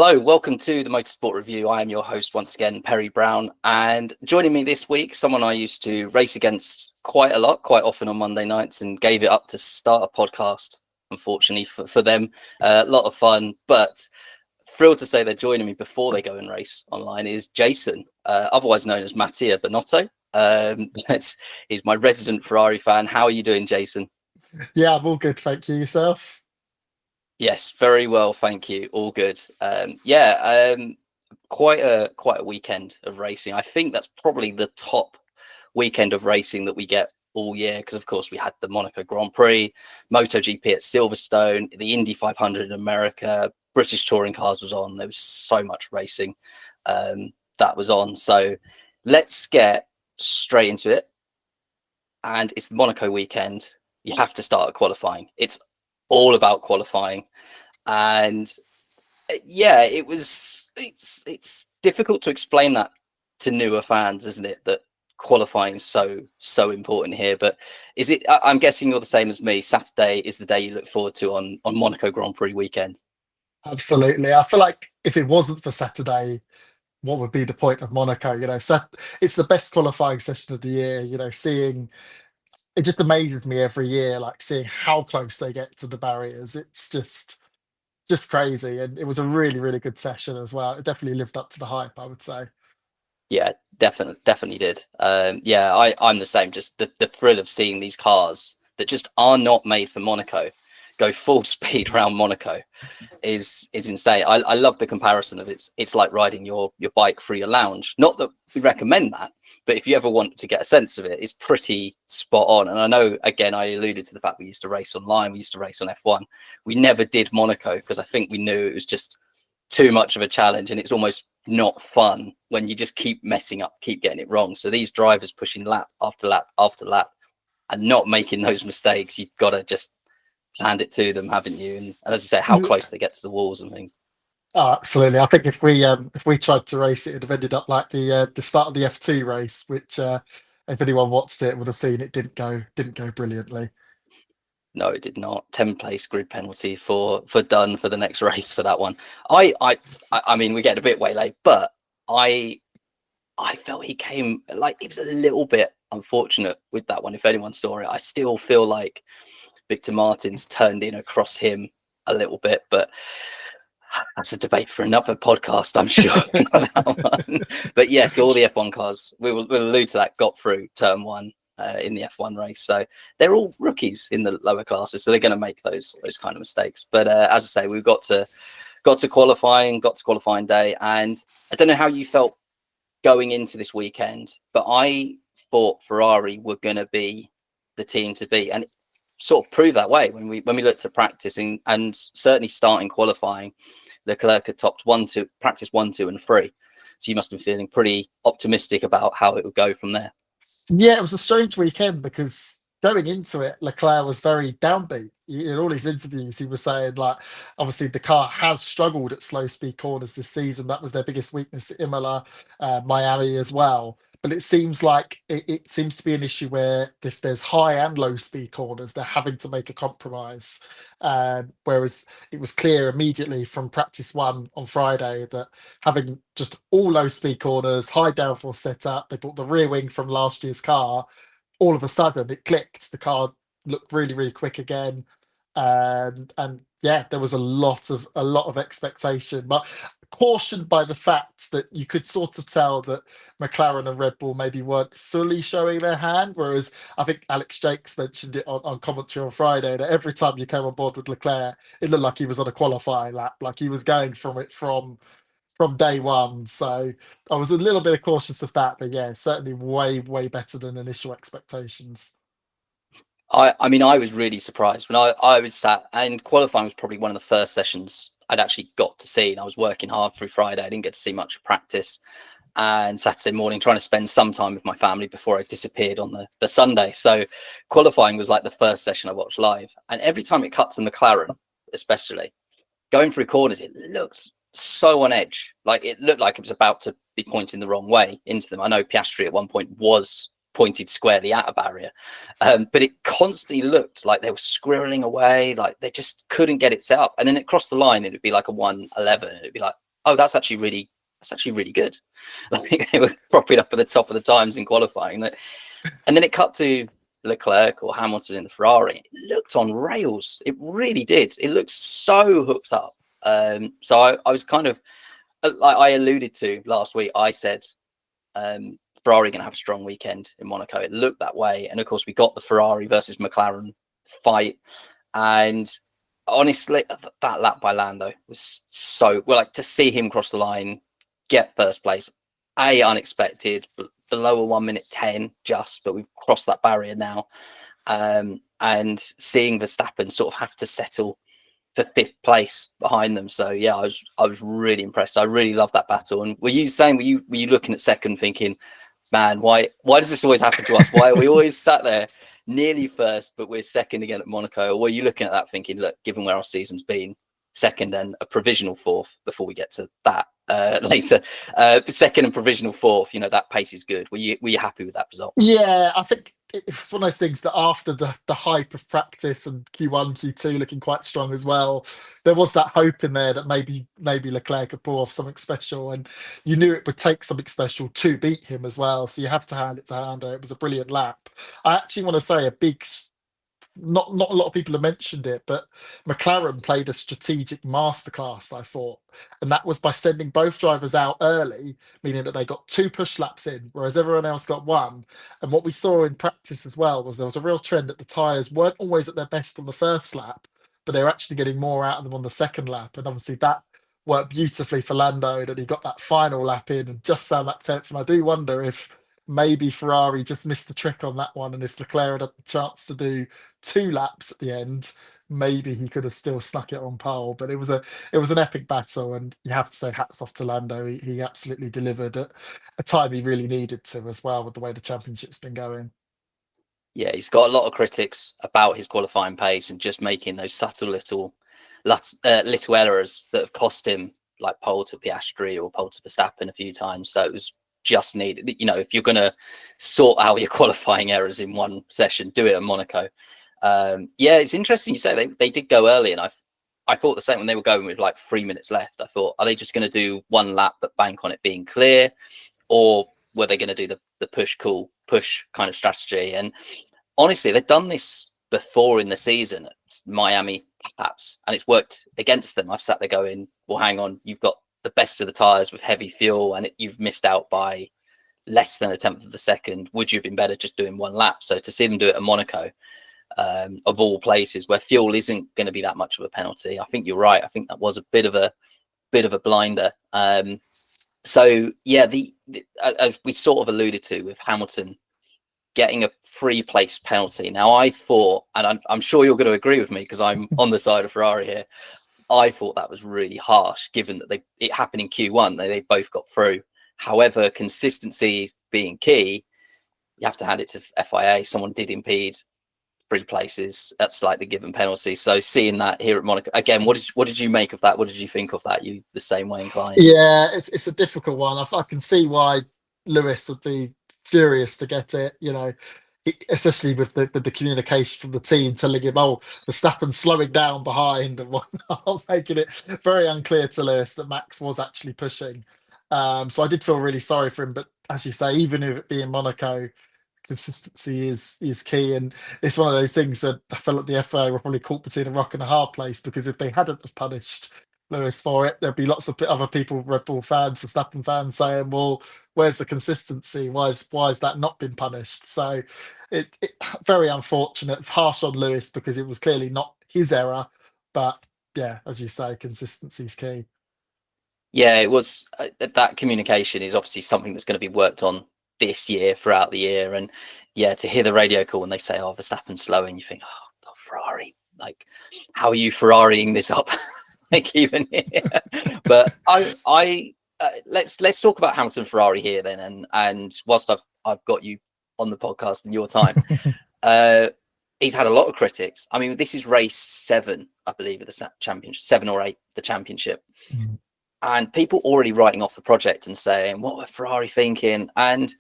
Hello, welcome to the Motorsport Review. I am your host once again, Perry Brown, and joining me this week, someone I used to race against quite often on Monday nights, and gave it up to start a podcast. Unfortunately for them, a lot of fun, but thrilled to say they're joining me before they go and race online is Jason, otherwise known as Mattia Bonotto. He's my resident Ferrari fan. How are you doing, Jason? Yeah, I'm all good. Thank you. Yourself? Yes, very well, thank you. All good. Quite a weekend of racing. I think that's probably the top weekend of racing that we get all year, because of course we had the Monaco Grand Prix, MotoGP at Silverstone, the Indy 500 in America, British touring cars was on. There was so much racing that was on. So let's get straight into it. And it's the Monaco weekend. You have to start at qualifying. It's all about qualifying, and it's difficult to explain that to newer fans, isn't it, that qualifying is so important here? But I'm guessing you're the same as me. Saturday is the day you look forward to on Monaco Grand Prix weekend. Absolutely. I feel like if it wasn't for Saturday, what would be the point of Monaco? It's the best qualifying session of the year. Seeing it just amazes me every year, like seeing how close they get to the barriers. It's just crazy, and it was a really, really good session as well. It definitely lived up to the hype, I would say. Yeah, definitely did. I'm the same. Just the thrill of seeing these cars that just are not made for Monaco go full speed around Monaco is insane. I love the comparison of it's like riding your bike through your lounge. Not that we recommend that, but if you ever want to get a sense of it, it's pretty spot on. And I know, again, I alluded to the fact we used to race online, we used to race on F1. We never did Monaco because I think we knew it was just too much of a challenge, and it's almost not fun when you just keep messing up, keep getting it wrong. So these drivers pushing lap after lap after lap and not making those mistakes, you've got to just hand it to them, haven't you? And as I say, how close they get to the walls and things. Oh, absolutely. I think if we tried to race it, it'd have ended up like the start of the F2 race, which if anyone watched it would have seen it didn't go brilliantly. No, it did not. 10-place grid penalty for Dunn for the next race for that one. I mean, we get a bit way late, but I felt he came, like, it was a little bit unfortunate with that one. If anyone saw it, I still feel like Victor Martins turned in across him a little bit, but that's a debate for another podcast, I'm sure. But yes, all the F1 cars, we'll allude to that, got through turn one in the F1 race. So they're all rookies in the lower classes, so they're going to make those kind of mistakes. But as I say, we've got to qualifying day, and I don't know how you felt going into this weekend, but I thought Ferrari were going to be the team to beat, and it sort of proved that way when we looked at practice and certainly starting qualifying. Leclerc had topped practice 1, 2, and 3. So you must have been feeling pretty optimistic about how it would go from there. Yeah, it was a strange weekend because going into it, Leclerc was very downbeat. In all his interviews, he was saying, like, obviously the car has struggled at slow speed corners this season. That was their biggest weakness at Imola, Miami as well. But it seems like it seems to be an issue where if there's high and low speed corners, they're having to make a compromise. Whereas it was clear immediately from practice one on Friday that having just all low speed corners, high downforce setup, they brought the rear wing from last year's car. All of a sudden, it clicked. The car looked really, really quick again, and yeah, there was a lot of expectation, but cautioned by the fact that you could sort of tell that McLaren and Red Bull maybe weren't fully showing their hand. Whereas I think Alex Jakes mentioned it on commentary on Friday that every time you came on board with Leclerc, it looked like he was on a qualifying lap, like he was going from it from day one. So I was a little bit cautious of that, but yeah, certainly way, way better than initial expectations. I mean, I was really surprised when I was sat, and qualifying was probably one of the first sessions I'd actually got to see. And I was working hard through Friday. I didn't get to see much of practice. And Saturday morning, trying to spend some time with my family before I disappeared on the Sunday. So qualifying was like the first session I watched live. And every time it cut to McLaren, especially, going through corners, it looks so on edge. Like it looked like it was about to be pointing the wrong way into them. I know Piastri at one point was pointed squarely at a barrier, but it constantly looked like they were squirreling away, like they just couldn't get it set up. And then it crossed the line, it'd be like a 111, and it'd be like, oh, that's actually really good. Like they were propping up at the top of the times in qualifying. And then it cut to Leclerc or Hamilton in the Ferrari. It looked on rails. It really did. It looked so hooked up. So I was kind of, like I alluded to last week, I said Ferrari going to have a strong weekend in Monaco. It looked that way. And of course, we got the Ferrari versus McLaren fight. And honestly, that lap by Lando was so, well, like to see him cross the line, get first place, unexpected, below a 1:10 just, but we've crossed that barrier now. And seeing Verstappen sort of have to settle for 5th place behind them. So yeah, I was really impressed. I really loved that battle. And were you looking at second thinking, man, why does this always happen to us? Why are we always sat there nearly first, but we're second again at Monaco? Or were you looking at that thinking, look, given where our season's been, second and a provisional 4th before we get to that later, second and provisional 4th, that pace is good. Were you happy with that result? Yeah, I think it was one of those things that after the hype of practice and Q1, Q2 looking quite strong as well, there was that hope in there that maybe Leclerc could pull off something special, and you knew it would take something special to beat him as well. So you have to hand it to Lando. It was a brilliant lap. I actually want to say a big. Not a lot of people have mentioned it, but McLaren played a strategic masterclass, I thought, and that was by sending both drivers out early, meaning that they got 2 push laps in, whereas everyone else got 1. And what we saw in practice as well was there was a real trend that the tyres weren't always at their best on the first lap, but they were actually getting more out of them on the second lap, and obviously that worked beautifully for Lando, that he got that final lap in and just found that 10th. And I do wonder if maybe Ferrari just missed the trick on that one, and if Leclerc had the chance to do 2 laps at the end, maybe he could have still snuck it on pole. But it was an epic battle, and you have to say hats off to Lando. He absolutely delivered at a time he really needed to as well, with the way the championship's been going. Yeah, he's got a lot of critics about his qualifying pace and just making those subtle little errors that have cost him, like pole to Piastri or pole to Verstappen a few times. So it was just needed. If you're going to sort out your qualifying errors in one session, do it at Monaco. Yeah, it's interesting you say they did go early, and I thought the same when they were going with like 3 minutes left. I thought, are they just going to do 1 lap but bank on it being clear, or were they going to do the push kind of strategy? And honestly, they've done this before in the season at Miami, perhaps, and it's worked against them. I've sat there going, well, hang on, you've got the best of the tires with heavy fuel, and you've missed out by less than a 10th of a second. Would you have been better just doing 1 lap? So to see them do it at Monaco, of all places where fuel isn't going to be that much of a penalty, I think you're right. I think that was a bit of a blinder. So yeah, as we sort of alluded to with Hamilton getting a 3-place penalty. Now I thought, and I'm sure you're going to agree with me because I'm on the side of Ferrari here, I thought that was really harsh, given that it happened in Q1. They both got through. However, consistency being key, you have to hand it to FIA. Someone did impede 3 places. That's like the given penalty. So seeing that here at Monaco again, what did you make of that? What did you think of that? You the same way inclined? Yeah, it's a difficult one. I can see why Lewis would be furious to get it. Especially with the communication from the team telling him, "Oh, Verstappen's slowing down behind," and whatnot, making it very unclear to Lewis that Max was actually pushing. So I did feel really sorry for him. But as you say, even if it being Monaco, consistency is key, and it's one of those things that I felt like the FA were probably caught between a rock and a hard place, because if they hadn't have punished Lewis for it, there'd be lots of other people, Red Bull fans, Verstappen fans, saying, "Well, where's the consistency? Why is that not been punished?" So it very unfortunate, harsh on Lewis, because it was clearly not his error. But yeah, as you say, consistency is key. Yeah, it was. That communication is obviously something that's going to be worked on this year, throughout the year. And yeah, to hear the radio call when they say, "Oh, Verstappen's slow," and you think, "Oh God, Ferrari! Like, how are you Ferrariing this up?" Like even here. But let's talk about Hamilton Ferrari here then. And whilst I've got you on the podcast in your time, he's had a lot of critics. I mean, this is race 7, I believe, of the championship, 7 or 8, the championship. Mm. And people already writing off the project and saying, what were Ferrari thinking? And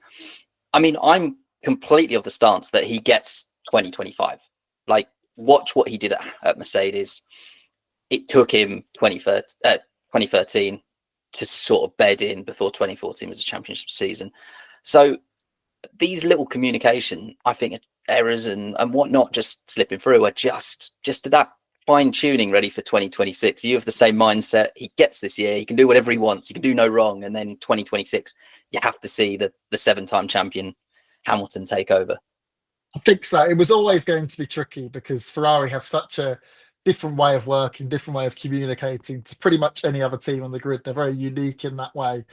I mean, I'm completely of the stance that he gets 2025. Like, watch what he did at Mercedes. It took him 2013 to sort of bed in before 2014 was a championship season. So these little communication, I think, errors and whatnot just slipping through are just that fine tuning ready for 2026. You have the same mindset. He gets this year. He can do whatever he wants. He can do no wrong. And then 2026, you have to see the 7-time champion Hamilton take over. I think so. It was always going to be tricky because Ferrari have such a different way of working, different way of communicating to pretty much any other team on the grid. They're very unique in that way.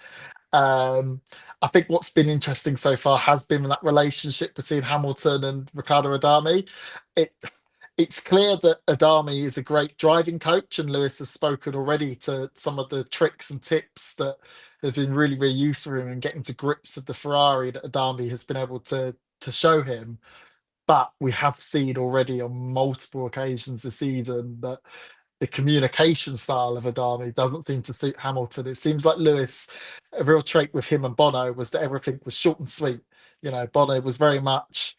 I think what's been interesting so far has been that relationship between Hamilton and Riccardo Adami. It it's clear that Adami is a great driving coach, and Lewis has spoken already to some of the tricks and tips that have been really, really useful for him in getting to grips with the Ferrari that Adami has been able to show him. But we have seen already on multiple occasions this season that the communication style of Adami doesn't seem to suit Hamilton. It seems like Lewis, a real trait with him and Bono was that everything was short and sweet. Bono was very much,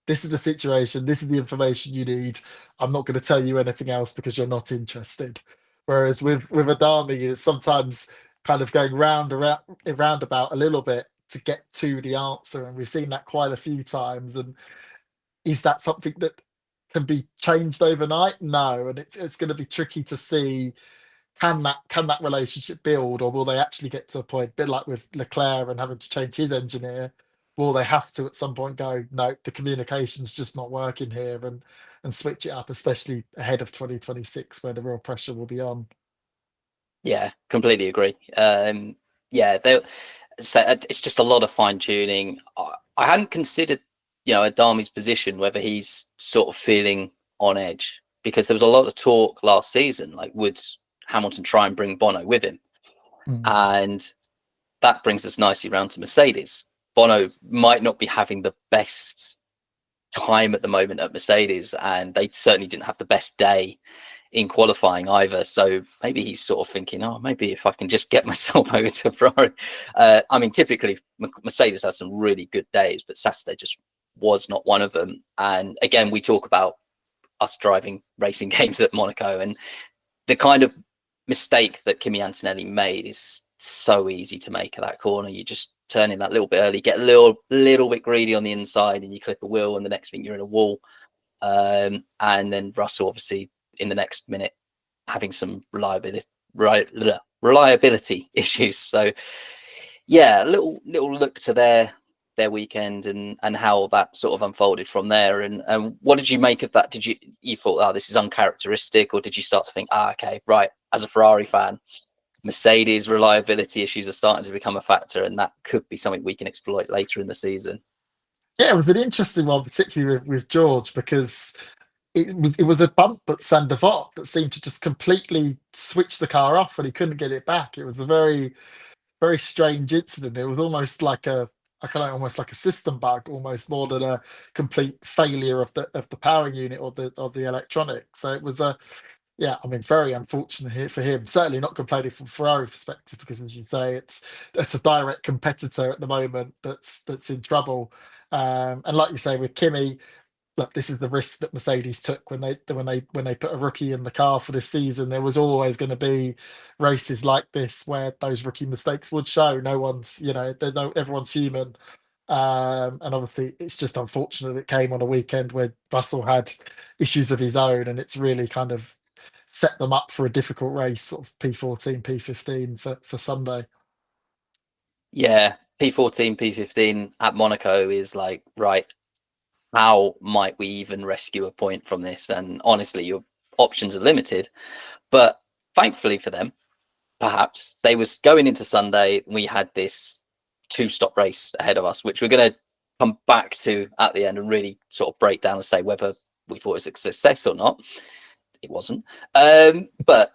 this is the situation, this is the information you need. I'm not going to tell you anything else because you're not interested. Whereas with Adami, it's sometimes kind of going round about a little bit to get to the answer. And we've seen that quite a few times. And is that something that can be changed overnight? No, and it's going to be tricky to see can that relationship build, or will they actually get to a point, a bit like with Leclerc and having to change his engineer? Will they have to at some point go, no, the communication's just not working here, and switch it up, especially ahead of 2026 where the real pressure will be on? Yeah, completely agree. Yeah, so it's just a lot of fine tuning. I hadn't considered, Adami's position, whether he's sort of feeling on edge, because there was a lot of talk last season, like would Hamilton try and bring Bono with him? And that brings us nicely round to Mercedes. Bono might not be having the best time at the moment at Mercedes, and they certainly didn't have the best day in qualifying either. So maybe he's sort of thinking, oh, maybe if I can just get myself over to Ferrari. I mean, typically Mercedes had some really good days, but Saturday just was not one of them. And again, we talk about us driving racing games at Monaco, and the kind of mistake that Kimi Antonelli made is so easy to make at that corner. You just turn in that little bit early, get a little bit greedy on the inside, and you clip a wheel, and the next thing you're in a wall. And then Russell, obviously, in the next minute, having some reliability issues. So yeah, a little look to their weekend and how that sort of unfolded from there. And what did you make of that? Did you thought, oh, this is uncharacteristic, or did you start to think, okay, right, as a Ferrari fan, Mercedes reliability issues are starting to become a factor, and that could be something we can exploit later in the season? Yeah, it was an interesting one, particularly with George, because it was a bump at Saint Devote that seemed to just completely switch the car off, and he couldn't get it back. It was a very, very strange incident. It was almost like almost like a system bug, almost more than a complete failure of the power unit or the electronics. So it was yeah, I mean, very unfortunate here for him. Certainly not complaining from Ferrari perspective, because as you say, it's a direct competitor at the moment that's in trouble. And like you say, with Kimi, look, this is the risk that Mercedes took when they put a rookie in the car for this season. There was always going to be races like this where those rookie mistakes would show. No one's, everyone's human. And obviously, it's just unfortunate it came on a weekend where Russell had issues of his own, and it's really kind of set them up for a difficult race, sort of P14, P15 for Sunday. Yeah, P14, P15 at Monaco is like, right, how might we even rescue a point from this? And honestly, your options are limited. But thankfully for them, perhaps, they was going into Sunday, we had this 2-stop race ahead of us, which we're going to come back to at the end and really sort of break down and say whether we thought it was a success or not. It wasn't. But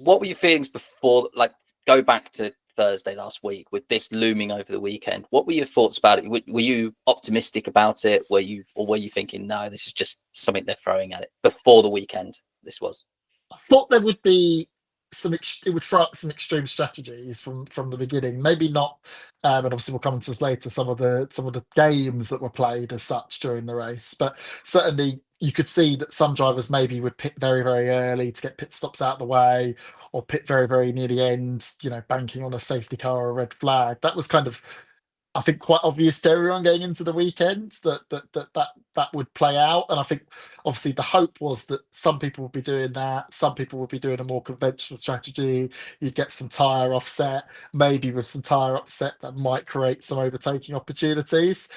what were your feelings before, like, go back to Thursday last week with this looming over the weekend? What were your thoughts about it? Were you optimistic about it? Were you thinking, no, this is just something they're throwing at it before the weekend? This was. I thought there would be it would throw up some extreme strategies from the beginning. Maybe not, and obviously we'll come into this later. Some of the games that were played as such during the race, but certainly you could see that some drivers maybe would pit very very early to get pit stops out of the way, or pit very very near the end. Banking on a safety car or a red flag. That was kind of, I think, quite obvious to everyone going into the weekend that would play out. And I think obviously the hope was that some people would be doing that, some people would be doing a more conventional strategy. You'd get some tyre offset, maybe with some tyre offset that might create some overtaking opportunities.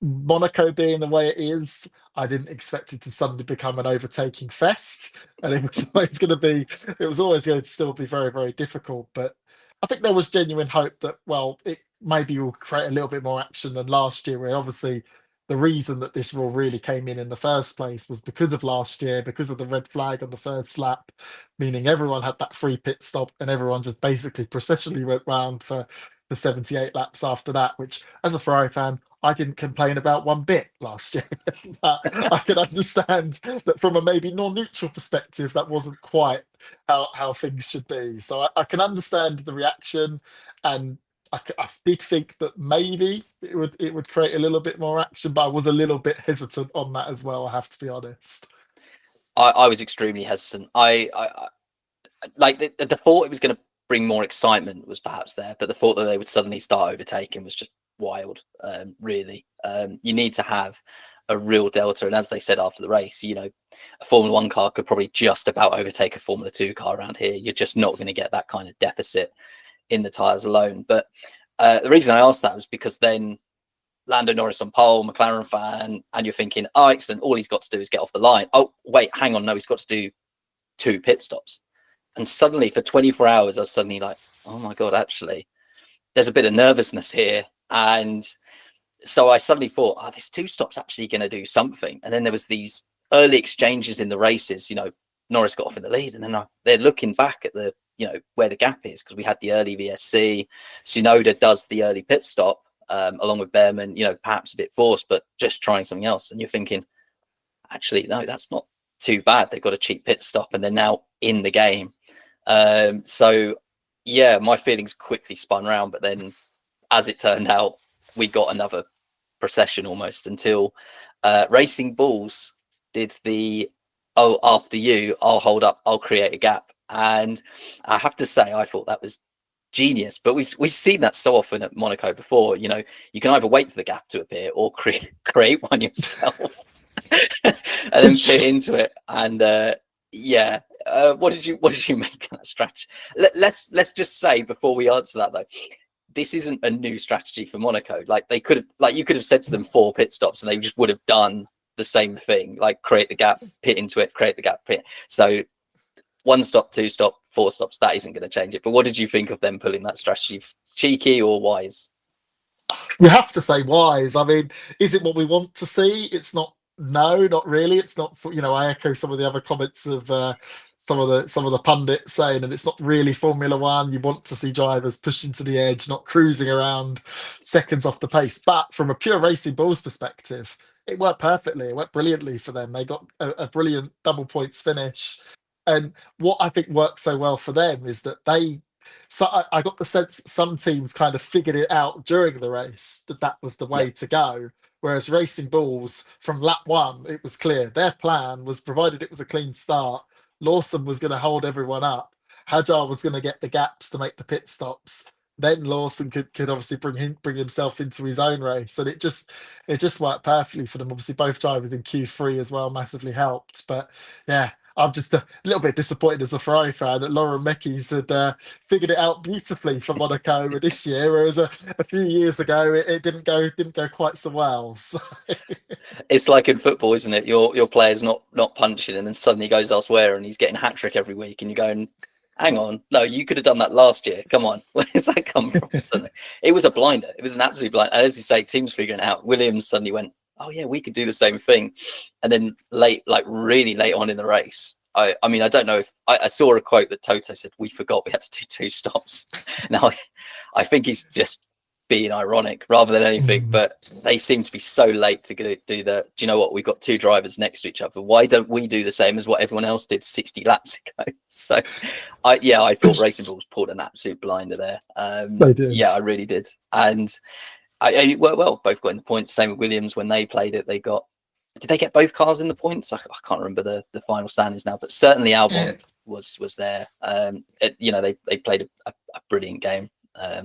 Monaco being the way it is, I didn't expect it to suddenly become an overtaking fest, and it was always going to still be very, very difficult. But I think there was genuine hope that, well, it maybe will create a little bit more action than last year, where obviously the reason that this rule really came in the first place was because of last year, because of the red flag on the first lap, meaning everyone had that free pit stop and everyone just basically processionally went round for the 78 laps after that, which, as a Ferrari fan, I didn't complain about one bit last year. But I can understand that from a maybe non-neutral perspective, that wasn't quite how things should be. So I can understand the reaction, and I did think that maybe it would create a little bit more action, but I was a little bit hesitant on that as well. I have to be honest. I was extremely hesitant. I like the thought it was going to bring more excitement was perhaps there, but the thought that they would suddenly start overtaking was just wild. Really, you need to have a real delta, and as they said after the race, a Formula One car could probably just about overtake a Formula Two car around here. You're just not going to get that kind of deficit in the tyres alone. But the reason I asked that was because then Lando Norris on pole, McLaren fan, and you're thinking, oh, excellent, all he's got to do is get off the line. Oh, wait, hang on, no, he's got to do 2 pit stops. And suddenly for 24 hours, I was suddenly like, oh my God, actually, there's a bit of nervousness here. And so I suddenly thought, oh, this 2 stops actually going to do something. And then there was these early exchanges in the races. Norris got off in the lead, and then they're looking back at the, where the gap is, because we had the early VSC. Tsunoda does the early pit stop along with Behrman, perhaps a bit forced, but just trying something else. And you're thinking, actually, no, that's not too bad. They've got a cheap pit stop and they're now in the game. So yeah, my feelings quickly spun around, but then as it turned out, we got another procession almost until Racing Bulls did the, oh, after you, I'll hold up, I'll create a gap. And I have to say, I thought that was genius, but we've seen that so often at Monaco before. You can either wait for the gap to appear or create one yourself and then fit into it. And what did you make of that strategy? Let's just say before we answer that though, this isn't a new strategy for Monaco. Like you could have said to them 4 pit stops and they just would have done the same thing, like create the gap, pit into it, create the gap, pit. So 1 stop, 2 stop, 4 stops, that isn't going to change it. But what did you think of them pulling that strategy? Cheeky or wise? You have to say wise. I mean, is it what we want to see? It's not. No, not really. It's not. I echo some of the other comments of some of the pundits saying that it's not really Formula One. You want to see drivers pushing to the edge, not cruising around seconds off the pace. But from a pure Racing Bulls perspective, it worked perfectly. It worked brilliantly for them. They got a brilliant double points finish. And what I think worked so well for them is that I got the sense some teams kind of figured it out during the race that was the way to go. Whereas Racing Bulls, from lap 1, it was clear their plan was, provided it was a clean start, Lawson was going to hold everyone up. Hadjar was going to get the gaps to make the pit stops. Then Lawson could obviously bring himself into his own race, and it just worked perfectly for them. Obviously, both drivers in Q3 as well massively helped. But yeah, I'm just a little bit disappointed as a Ferrari fan that Laurent Mekies had figured it out beautifully for Monaco this year, whereas a few years ago it didn't go quite so well. So. It's like in football, isn't it? Your player's not punching, and then suddenly he goes elsewhere and he's getting a hat trick every week, and you're going, hang on, no, you could have done that last year. Come on, where does that come from? Suddenly, it was a blinder. It was an absolute blind. And as you say, teams figuring it out. Williams suddenly went, oh yeah, we could do the same thing. And then really late on in the race, I mean, I don't know if I saw a quote that Toto said, we forgot we had to do 2 stops. Now, I think he's just being ironic rather than anything. Mm. But they seem to be so late to do that. Do you know what? We've got two drivers next to each other. Why don't we do the same as what everyone else did 60 laps ago? So, I thought Racing Bulls pulled an absolute blinder there. They did. Yeah, I really did. And I well, both got in the points. Same with Williams when they played it. They got. Did they get both cars in the points? I can't remember the final standings now, but certainly Albon was there. They played a brilliant game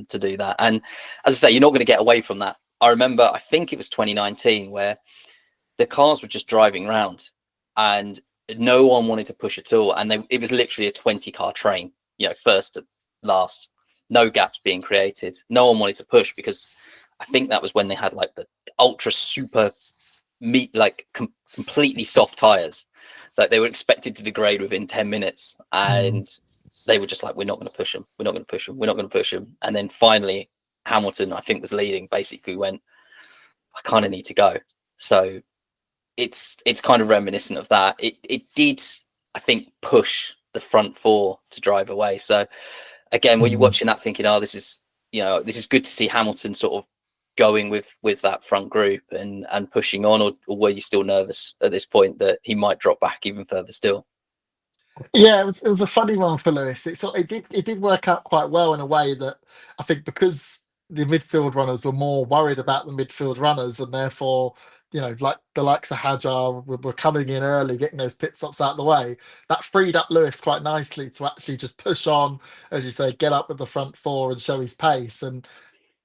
to do that. And as I say, you're not going to get away from that. I remember, I think it was 2019, where the cars were just driving around and no one wanted to push at all. And it was literally a 20-car train, first to last, no gaps being created. No one wanted to push because I think that was when they had like the ultra super completely soft tires that they were expected to degrade within 10 minutes. And they were just like, we're not going to push them. We're not going to push them. We're not going to push them. And then finally, Hamilton, I think, was leading, basically went, I kind of need to go. So it's kind of reminiscent of that. It did, I think, push the front four to drive away. So again, when you're watching that thinking, this is good to see Hamilton sort of going with that front group and pushing on, or were you still nervous at this point that he might drop back even further still? Yeah, it was a funny one for Lewis. It did work out quite well in a way that I think because the midfield runners were more worried about the midfield runners, and therefore, like the likes of Hajar were coming in early, getting those pit stops out of the way. That freed up Lewis quite nicely to actually just push on, as you say, get up with the front four and show his pace and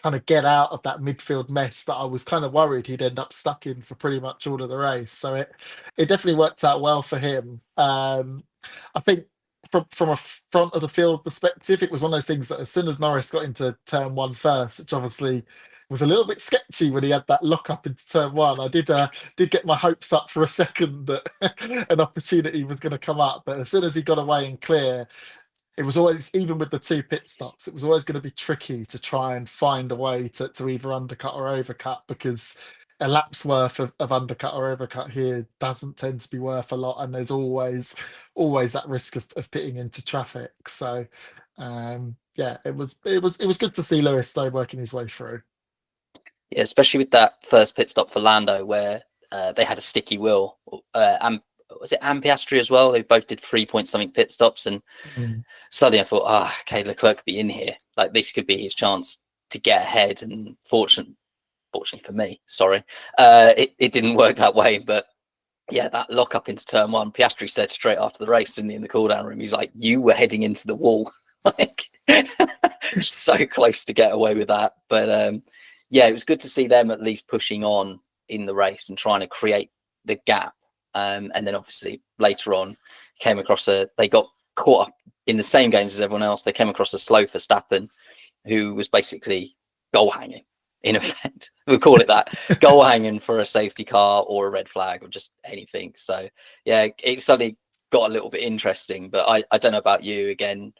kind of get out of that midfield mess that I was kind of worried he'd end up stuck in for pretty much all of the race. So it definitely worked out well for him. I think from a front of the field perspective, it was one of those things that as soon as Norris got into turn one first, which obviously was a little bit sketchy when he had that lock up into turn one, I did get my hopes up for a second that an opportunity was going to come up. But as soon as he got away and clear, it was always, even with the two pit stops, it was always going to be tricky to try and find a way to either undercut or overcut, because a lap's worth of undercut or overcut here doesn't tend to be worth a lot, and there's always that risk of pitting into traffic. So it was good to see Lewis though working his way through. Yeah, especially with that first pit stop for Lando where they had a sticky wheel, and was it and Piastri as well? They both did 3 something pit stops, and suddenly I thought, okay, Leclerc could be in here. Like, this could be his chance to get ahead. And fortunately for me, it didn't work that way. But yeah, that lock up into turn one, Piastri said straight after the race, didn't he, in the cool down room, he's like, you were heading into the wall. Like, so close to get away with that. But yeah, it was good to see them at least pushing on in the race and trying to create the gap. And then obviously later on they got caught up in the same games as everyone else. They came across a slow Verstappen who was basically goal hanging, in effect. We'll call it that. Goal hanging for a safety car or a red flag or just anything. So yeah, it suddenly got a little bit interesting. But I don't know about you. Again,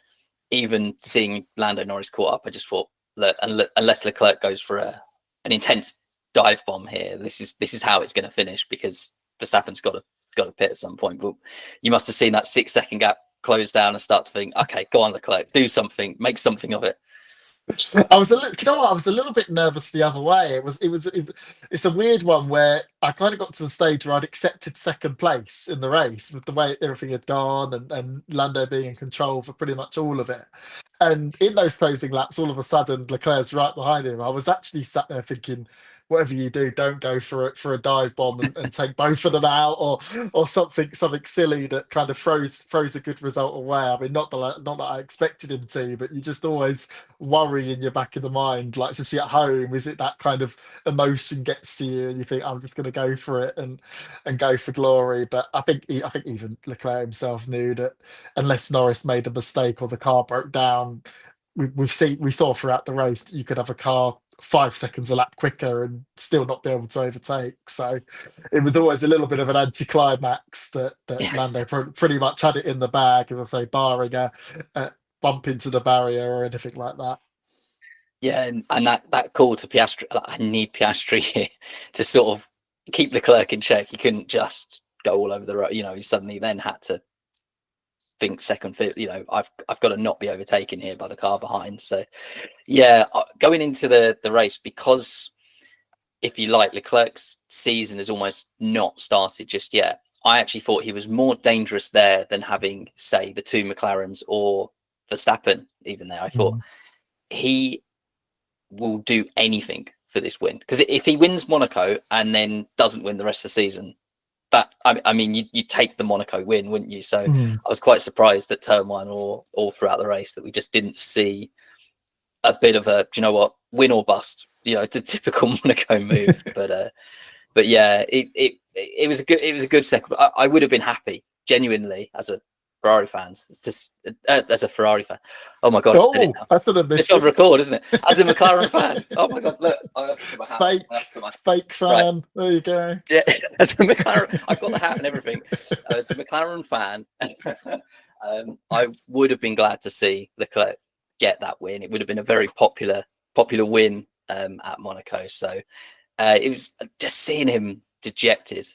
even seeing Lando Norris caught up, I just thought, look, unless Leclerc goes for an intense dive bomb here, this is how it's going to finish, because Verstappen's got to pit at some point. But you must have seen that 6-second gap close down and start to think, okay, go on, Leclerc, do something, make something of it. I was I was a little bit nervous the other way. It's a weird one where I kind of got to the stage where I'd accepted second place in the race with the way everything had gone, and Lando being in control for pretty much all of it. And in those closing laps, all of a sudden Leclerc's right behind him. I was actually sat there thinking, whatever you do, don't go for a dive bomb and take both of them out, or something silly that kind of throws a good result away. I mean, not that I expected him to, but you just always worry in your back of the mind, like, especially at home, is it that kind of emotion gets to you and you think, I'm just going to go for it and go for glory. But I think even Leclerc himself knew that unless Norris made a mistake or the car broke down, we saw throughout the race you could have a car 5 seconds a lap quicker and still not be able to overtake. So it was always a little bit of an anticlimax that Lando pretty much had it in the bag, as I say, barring a bump into the barrier or anything like that. Yeah, and that call to Piastri, I need Piastri here to sort of keep Leclerc in check. He couldn't just go all over the road. He suddenly then had to think second, fifth, I've got to not be overtaken here by the car behind. So yeah, going into the race, because if you like, Leclerc's season has almost not started just yet. I actually thought he was more dangerous there than having, say, the two McLarens or Verstappen even there. I thought he will do anything for this win, because if he wins Monaco and then doesn't win the rest of the season, that I mean, you take the Monaco win, wouldn't you? So I was quite surprised at turn one or all throughout the race that we just didn't see a bit of a, do you know what, win or bust, the typical Monaco move. But yeah, it was a good second. I would have been happy genuinely as a Ferrari fan, as a Ferrari fan. Oh my god, I've said it now. That's an admission. It's on record, isn't it? As a McLaren fan. Oh my god, look, I have to put my hat. Fake fan. Right. There you go. Yeah, as a McLaren, I've got the hat and everything. As a McLaren fan, I would have been glad to see Leclerc get that win. It would have been a very popular win at Monaco. So it was just seeing him dejected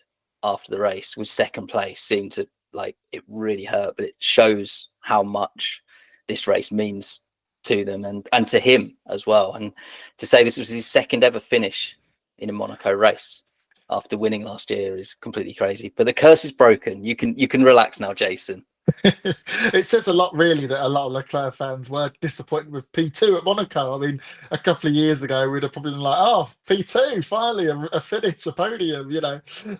after the race with second place seemed to, like, it really hurt, but it shows how much this race means to them and to him as well. And to say this was his second ever finish in a Monaco race after winning last year is completely crazy. But the curse is broken. You can relax now, Jason. It says a lot, really, that a lot of Leclerc fans were disappointed with P2 at Monaco. I mean, a couple of years ago, we'd have probably been like, "Oh, P2, finally a finish, a podium,"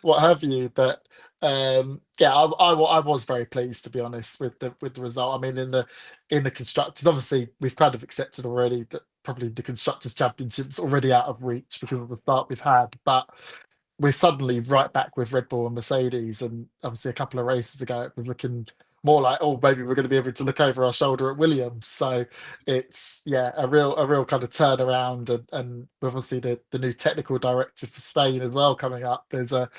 what have you. But yeah, I was very pleased, to be honest, with the result. I mean, in the constructors, obviously, we've kind of accepted already that probably the constructors' championship's already out of reach because of the start we've had, but we're suddenly right back with Red Bull and Mercedes, and obviously a couple of races ago it was looking more like, oh, maybe we're going to be able to look over our shoulder at Williams. So it's a real kind of turnaround, and obviously the new technical directive for Spain as well coming up. There's a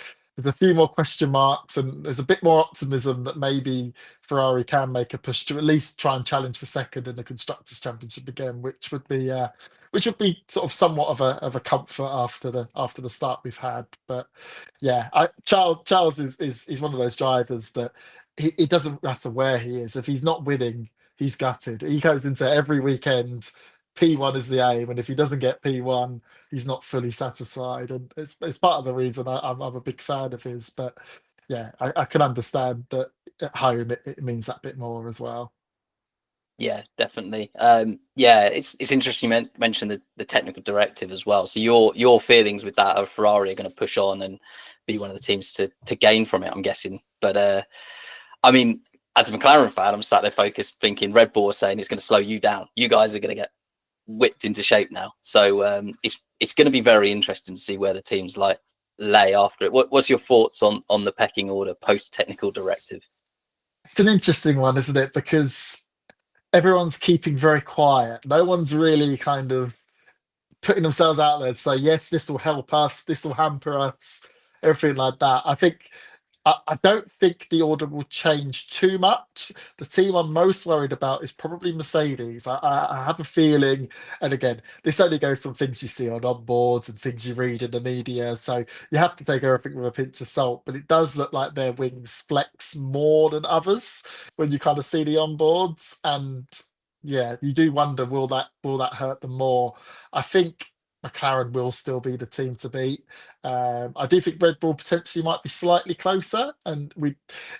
few more question marks, and there's a bit more optimism that maybe Ferrari can make a push to at least try and challenge for second in the constructors' championship again, which would be sort of somewhat of a comfort after the start we've had. But yeah, Charles is one of those drivers that it doesn't matter where he is. If he's not winning, he's gutted. He goes into every weekend. P1 is the aim, and if he doesn't get P1, he's not fully satisfied. And it's part of the reason I'm a big fan of his. But yeah, I can understand that at home it means that bit more as well. Yeah, definitely. Yeah, it's interesting you mentioned the technical directive as well. So your feelings with that of Ferrari are going to push on and be one of the teams to gain from it, I'm guessing. But I mean, as a McLaren fan, I'm sat there focused thinking Red Bull are saying it's going to slow you down. You guys are going to get whipped into shape now. So it's going to be very interesting to see where the teams lay after it. What's your thoughts on the pecking order post technical directive? It's an interesting one, isn't it? Because everyone's keeping very quiet. No one's really kind of putting themselves out there to say, yes, this will help us, this will hamper us, everything like that. I don't think the order will change too much. The team I'm most worried about is probably Mercedes. I have a feeling, and again, this only goes from things you see on onboards and things you read in the media, so you have to take everything with a pinch of salt, but it does look like their wings flex more than others when you kind of see the onboards, and yeah, you do wonder, will that hurt them more? I think McLaren will still be the team to beat. I do think Red Bull potentially might be slightly closer, and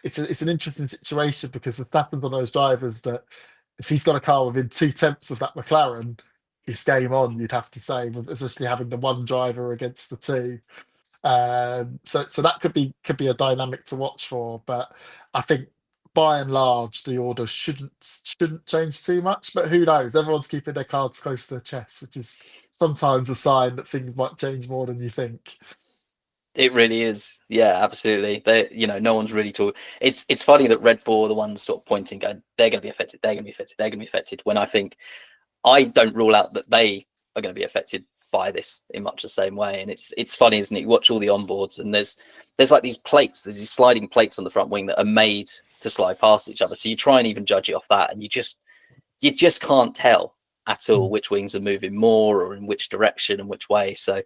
it's an interesting situation because Verstappen's on those drivers that if he's got a car within 2/10 of that McLaren, it's game on. You'd have to say, especially having the one driver against the two. So that could be a dynamic to watch for, but I think by and large the order shouldn't change too much. But who knows? Everyone's keeping their cards close to their chest, which is sometimes a sign that things might change more than you think. It really is. Yeah, absolutely. No one's really talking. It's funny that Red Bull are the ones sort of pointing, going, they're going to be affected, they're going to be affected, they're going to be affected. When I think I don't rule out that they are going to be affected by this in much the same way. And it's funny, isn't it? You watch all the onboards, and there's like these plates, there's these sliding plates on the front wing that are made to slide past each other. So you try and even judge it off that, and you just can't tell at all which wings are moving more or in which direction and which way. So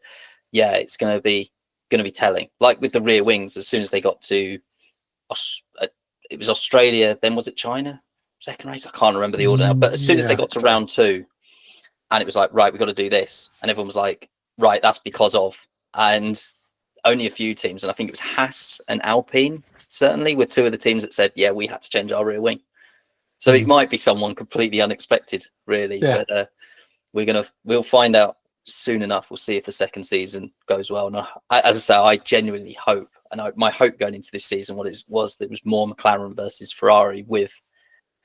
yeah, it's going to be telling. Like with the rear wings, as soon as they got to it was Australia, then was it China? Second race, I can't remember the order now. But as soon as they got to round 2, and it was like, right, we've got to do this, and everyone was like, right, that's because of, and only a few teams, and I think it was Haas and Alpine certainly were 2 of the teams that said, yeah, we had to change our rear wing. So it might be someone completely unexpected, really. Yeah. But we'll find out soon enough. We'll see if the second season goes well. And as I say, I genuinely hope, and my hope going into this season, was that it was more McLaren versus Ferrari with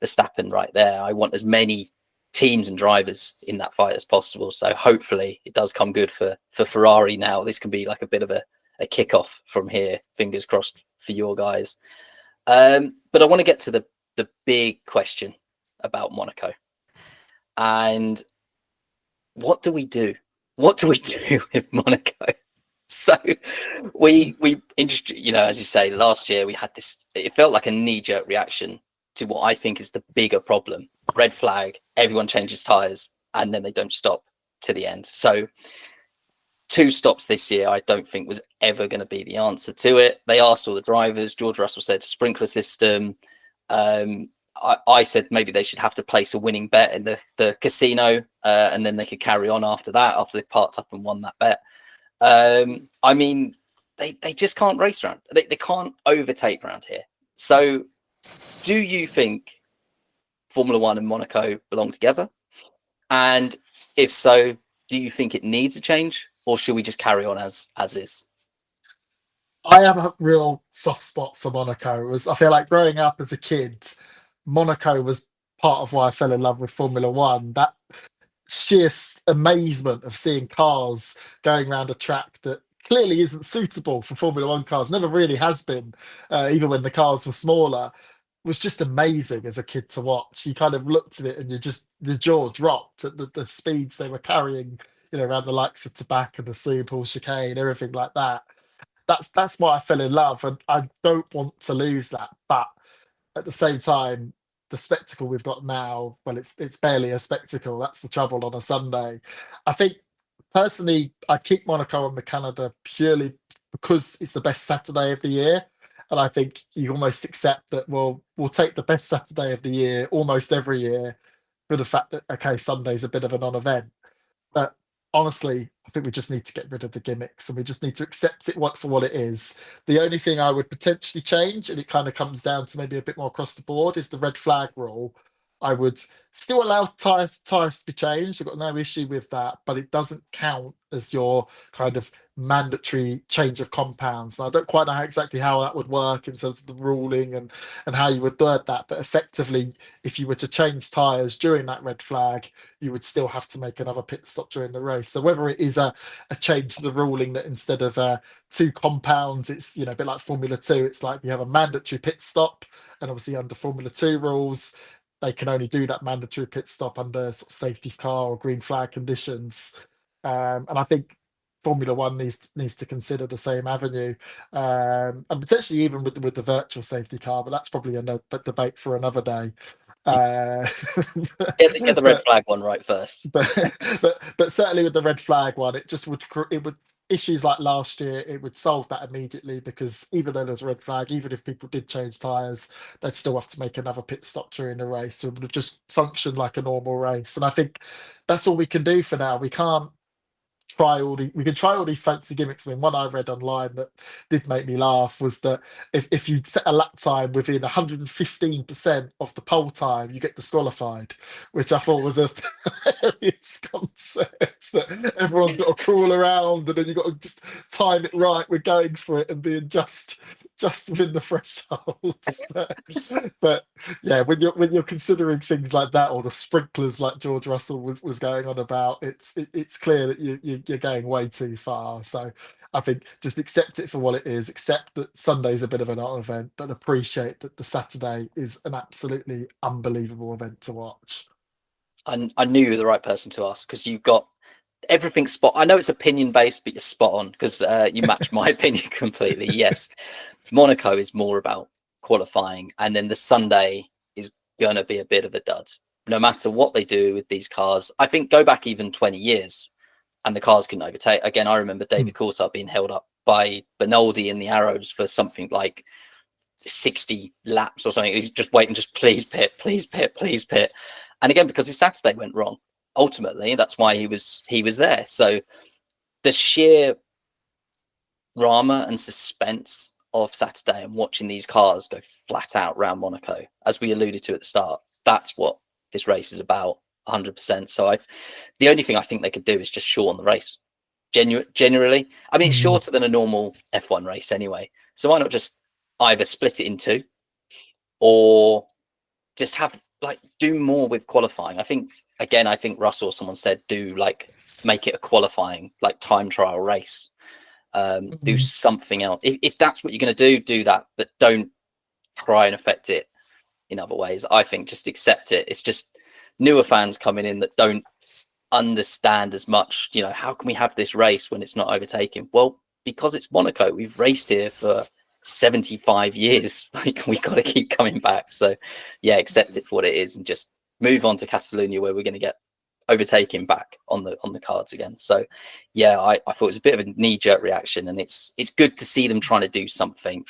Verstappen right there. I want as many teams and drivers in that fight as possible. So hopefully it does come good for Ferrari now. This can be like a bit of a kickoff from here. Fingers crossed for your guys. But I want to get to the big question about Monaco. And what do we do? What do we do with Monaco? So we as you say, last year we had this, it felt like a knee-jerk reaction to what I think is the bigger problem. Red flag, everyone changes tires, and then they don't stop to the end. So 2 stops this year, I don't think was ever going to be the answer to it. They asked all the drivers. George Russell said sprinkler system. I said maybe they should have to place a winning bet in the casino, and then they could carry on after that, after they parked up and won that bet. I mean, they just can't race around. They can't overtake around here. So do you think Formula One and Monaco belong together? And if so, do you think it needs a change, or should we just carry on as is? I have a real soft spot for Monaco. I feel like growing up as a kid, Monaco was part of why I fell in love with Formula One. That sheer amazement of seeing cars going around a track that clearly isn't suitable for Formula One cars, never really has been, even when the cars were smaller, was just amazing as a kid to watch. You kind of looked at it and your jaw dropped at the speeds they were carrying, around the likes of Tabac and the Super chicane, everything like that. That's why I fell in love, and I don't want to lose that. But at the same time, the spectacle we've got now, well, it's barely a spectacle. That's the trouble on a Sunday. I think personally, I keep Monaco on the Canada purely because it's the best Saturday of the year. And I think you almost accept that we'll take the best Saturday of the year almost every year for the fact that, okay, Sunday's a bit of a non-event. But honestly, I think we just need to get rid of the gimmicks and we just need to accept it for what it is. The only thing I would potentially change, and it kind of comes down to maybe a bit more across the board, is the red flag rule. I would still allow tires to be changed. I've got no issue with that, but it doesn't count as your kind of mandatory change of compounds. And I don't quite know exactly how that would work in terms of the ruling and how you would word that. But effectively, if you were to change tires during that red flag, you would still have to make another pit stop during the race. So whether it is a change to the ruling that instead of 2 compounds, it's a bit like Formula 2, it's like you have a mandatory pit stop, and obviously under Formula 2 rules, they can only do that mandatory pit stop under sort of safety car or green flag conditions. And I think Formula One needs to consider the same avenue, and potentially even with the virtual safety car, but that's probably another debate for another day. Get the red flag one right first. But certainly with the red flag one, it would issues like last year, it would solve that immediately, because even though there's a red flag, even if people did change tires, they'd still have to make another pit stop during the race. So it would have just functioned like a normal race. And I think that's all we can do for now. We can't we can try all these fancy gimmicks. I mean, one I read online that did make me laugh was that if you set a lap time within 115% of the pole time, you get disqualified, which I thought was a hilarious concept, that everyone's got to crawl around and then you've got to just time it right. We're going for it and being just within the thresholds. But yeah, when you're considering things like that, or the sprinklers like George Russell was going on about, it's clear that you're going way too far. So I think just accept it for what it is. Accept that Sunday's a bit of an event, but appreciate that the Saturday is an absolutely unbelievable event to watch. I knew you were the right person to ask, because you've got everything spot. I know it's opinion based, but you're spot on, because you match my opinion completely. Yes, Monaco is more about qualifying, and then the Sunday is going to be a bit of a dud. No matter what they do with these cars, I think go back even 20 years and the cars couldn't overtake. Again, I remember David Coulthard being held up by Benaldi in the Arrows for something like 60 laps or something. He's just waiting, just please pit, please pit, please pit. And again, because his Saturday went wrong, ultimately, that's why he was there. So the sheer drama and suspense of Saturday and watching these cars go flat out around Monaco, as we alluded to at the start, that's what this race is about, 100%. So the only thing I think they could do is just shorten the race. Generally, I mean, it's shorter than a normal F1 race anyway. So why not just either split it in two, or just have do more with qualifying? I think Russell or someone said make it a qualifying time trial race. Do something else. If that's what you're going to do that, but don't try and affect it in other ways. I think just accept it. It's just newer fans coming in that don't understand as much. How can we have this race when it's not overtaking? Well, because it's Monaco. We've raced here for 75 years. We got to keep coming back. So yeah, accept it for what it is and just move on to Catalonia, where we're going to get overtaking back on the cards again. So yeah, I thought it was a bit of a knee-jerk reaction, and it's good to see them trying to do something,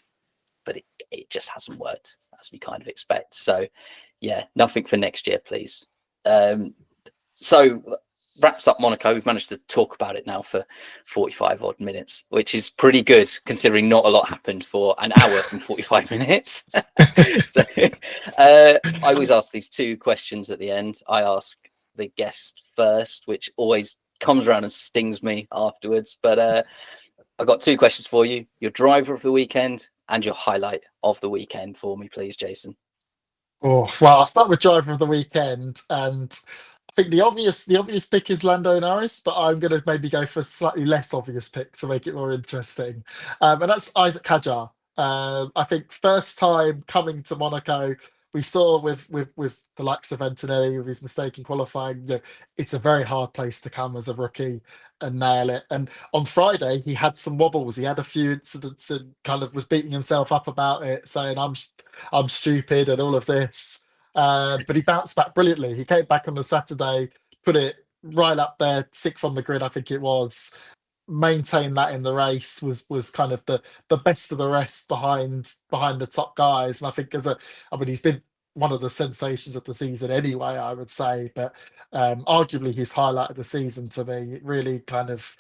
but it just hasn't worked as we kind of expect. So yeah, nothing for next year, please. So wraps up Monaco. We've managed to talk about it now for 45 odd minutes, which is pretty good considering not a lot happened for an hour and 45 minutes. So I always ask these two questions at the end. I ask the guest first, which always comes around and stings me afterwards. But I've got two questions for you: your driver of the weekend and your highlight of the weekend for me, please, Jason. Oh, well, I'll start with driver of the weekend, and I think the obvious pick is Lando Norris, but I'm going to maybe go for a slightly less obvious pick to make it more interesting, and that's Isaac Hadjar. I think first time coming to Monaco, we saw with the likes of Antonelli with his mistake in qualifying, it's a very hard place to come as a rookie and nail it. And on Friday, he had some wobbles. He had a few incidents and kind of was beating himself up about it, saying I'm stupid and all of this. But he bounced back brilliantly. He came back on the Saturday, put it right up there, sixth on the grid, I think it was. Maintained that in the race, was kind of the best of the rest behind the top guys. And I think he's been one of the sensations of the season anyway, I would say. But arguably his highlight of the season for me, it really kind of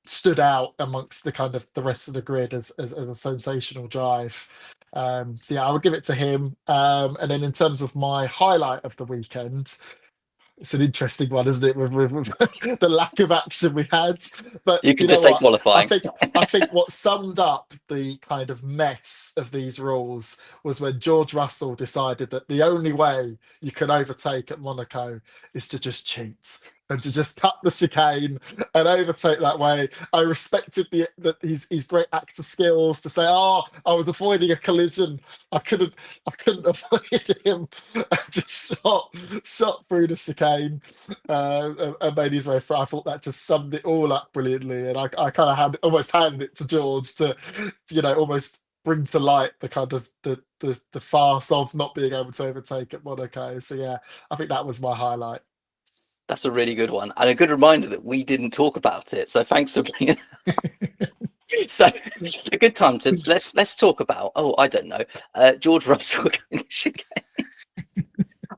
stood out amongst the kind of the rest of the grid as a sensational drive. So yeah, I would give it to him. And then in terms of my highlight of the weekend, it's an interesting one, isn't it, with the lack of action we had? But you can just say qualifying. I think what summed up the kind of mess of these rules was when George Russell decided that the only way you can overtake at Monaco is to just cheat and to just cut the chicane and overtake that way. I respected his great actor skills to say, "Oh, I was avoiding a collision. I couldn't avoid him." And just shot through the chicane and made his way through. I thought that just summed it all up brilliantly, and I kind of almost handed it to George to, almost bring to light the kind of the farce of not being able to overtake at Monaco. So yeah, I think that was my highlight. That's a really good one, and a good reminder that we didn't talk about it. So thanks for bringing So a good time to let's talk about, I don't know, George Russell in the chicane.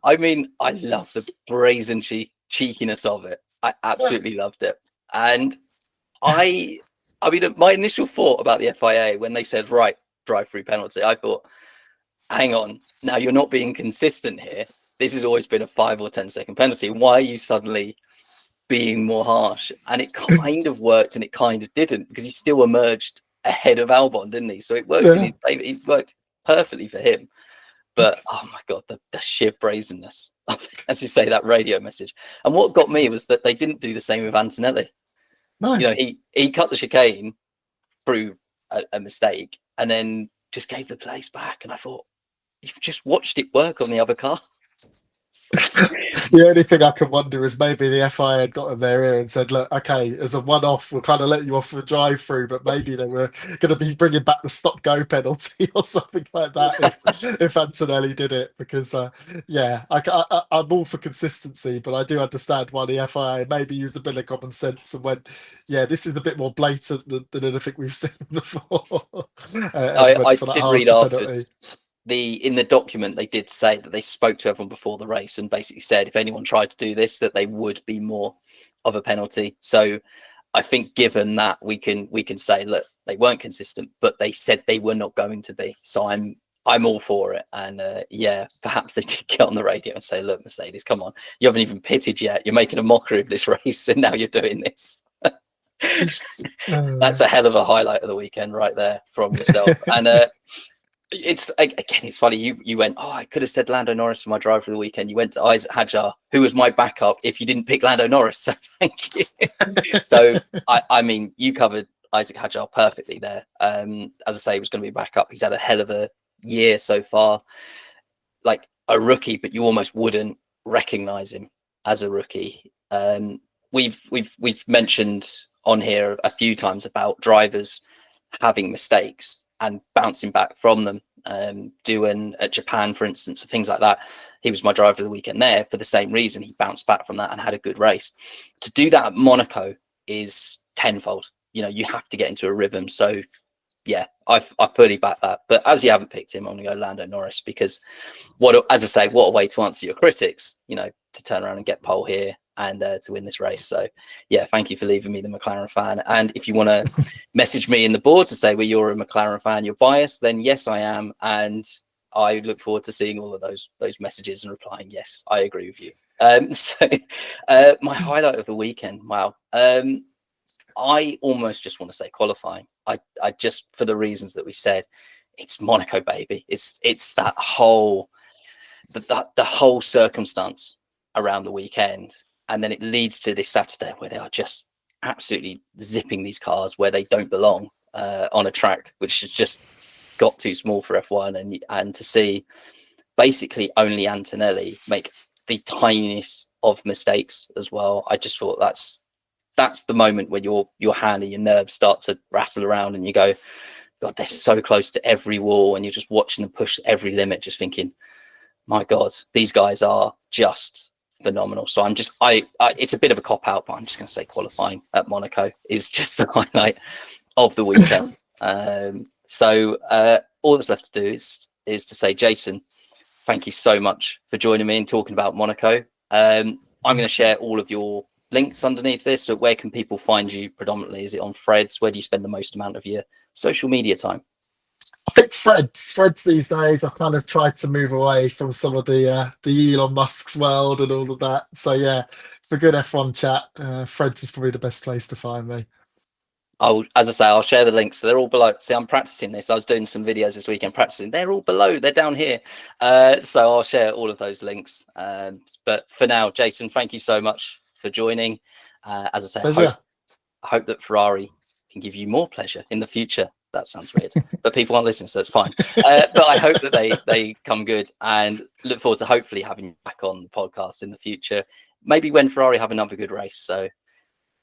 I mean, I love the brazen cheekiness of it. I absolutely loved it. And I mean, my initial thought about the FIA when they said, right, drive-through penalty, I thought, hang on, now you're not being consistent here. This has always been a 5 or 10 second penalty. Why are you suddenly being more harsh? And it kind of worked and it kind of didn't, because he still emerged ahead of Albon, didn't he? So it worked in his favor. It worked perfectly for him. But oh my God, the sheer brazenness, as you say, that radio message. And what got me was that they didn't do the same with Antonelli. No. He cut the chicane through a mistake and then just gave the place back. And I thought, you've just watched it work on the other car. The only thing I can wonder is maybe the FIA had got in their ear and said, look, okay, as a one-off, we'll kind of let you off for a drive-through, but maybe they were going to be bringing back the stop-go penalty or something like that if Antonelli did it. Because, I'm all for consistency, but I do understand why the FIA maybe used a bit of common sense and went, yeah, this is a bit more blatant than anything we've seen before. I did read afterwards. in the document they did say that they spoke to everyone before the race and basically said if anyone tried to do this, that they would be more of a penalty. So I think given that, we can say, look, they weren't consistent, but they said they were not going to be. So I'm all for it. And yeah, perhaps they did get on the radio and say, look, Mercedes, come on, you haven't even pitted yet. You're making a mockery of this race, and now you're doing this. That's a hell of a highlight of the weekend right there from yourself. And it's again, it's funny. You went, oh, I could have said Lando Norris for my driver of the weekend. You went to Isaac Hadjar, who was my backup if you didn't pick Lando Norris. So thank you. So I mean, you covered Isaac Hadjar perfectly there. As I say, he was going to be backup. He's had a hell of a year so far, like a rookie, but you almost wouldn't recognize him as a rookie. We've mentioned on here a few times about drivers having mistakes and bouncing back from them. Doing at Japan, for instance, and things like that. He was my driver of the weekend there for the same reason. He bounced back from that and had a good race. To do that at Monaco is tenfold. You know, you have to get into a rhythm. So yeah, I fully back that. But as you haven't picked him, I'm gonna go Lando Norris, because as I say, what a way to answer your critics, you know, to turn around and get pole here and to win this race. So yeah, thank you for leaving me the McLaren fan. And if you want to message me in the board to say, well, you're a McLaren fan, you're biased, then yes, I am. And I look forward to seeing all of those messages and replying, yes, I agree with you. So my highlight of the weekend, wow. I almost just want to say qualifying. I just, for the reasons that we said, it's Monaco, baby. It's that whole, the whole circumstance around the weekend. And then it leads to this Saturday where they are just absolutely zipping these cars where they don't belong on a track which has just got too small for F1. And to see basically only Antonelli make the tiniest of mistakes as well. I just thought that's the moment when your hand and your nerves start to rattle around and you go, God, they're so close to every wall, and you're just watching them push every limit, just thinking, my God, these guys are just phenomenal. So I'm just, it's a bit of a cop out, but I'm just going to say qualifying at Monaco is just the highlight of the weekend. So all that's left to do is to say, Jason, thank you so much for joining me and talking about Monaco. I'm going to share all of your links underneath this, but where can people find you predominantly? Is it on Threads? Where do you spend the most amount of your social media time? I think Threads these days, I've kind of tried to move away from some of the Elon Musk's world and all of that. So yeah, it's a good F1 chat. Threads is probably the best place to find me. As I say, I'll share the links. So they're all below. See, I'm practicing this. I was doing some videos this weekend practicing. They're all below. They're down here. So I'll share all of those links. But for now, Jason, thank you so much for joining. As I say, I hope that Ferrari can give you more pleasure in the future. That sounds weird, but people aren't listening, so it's fine. But I hope that they come good, and look forward to hopefully having you back on the podcast in the future. Maybe when Ferrari have another good race. So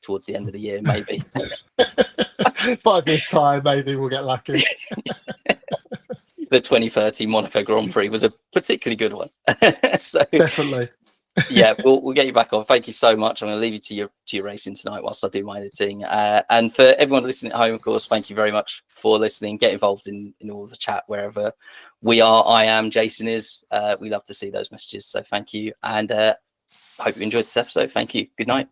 towards the end of the year, maybe. 5 years time, maybe we'll get lucky. The 2030 Monaco Grand Prix was a particularly good one. So definitely. Yeah, we'll get you back on. Thank you so much. I'm going to leave you to your racing tonight whilst I do my editing. And for everyone listening at home, of course, thank you very much for listening. Get involved in all the chat wherever we are. I am, Jason is. We love to see those messages. So thank you. And I hope you enjoyed this episode. Thank you. Good night.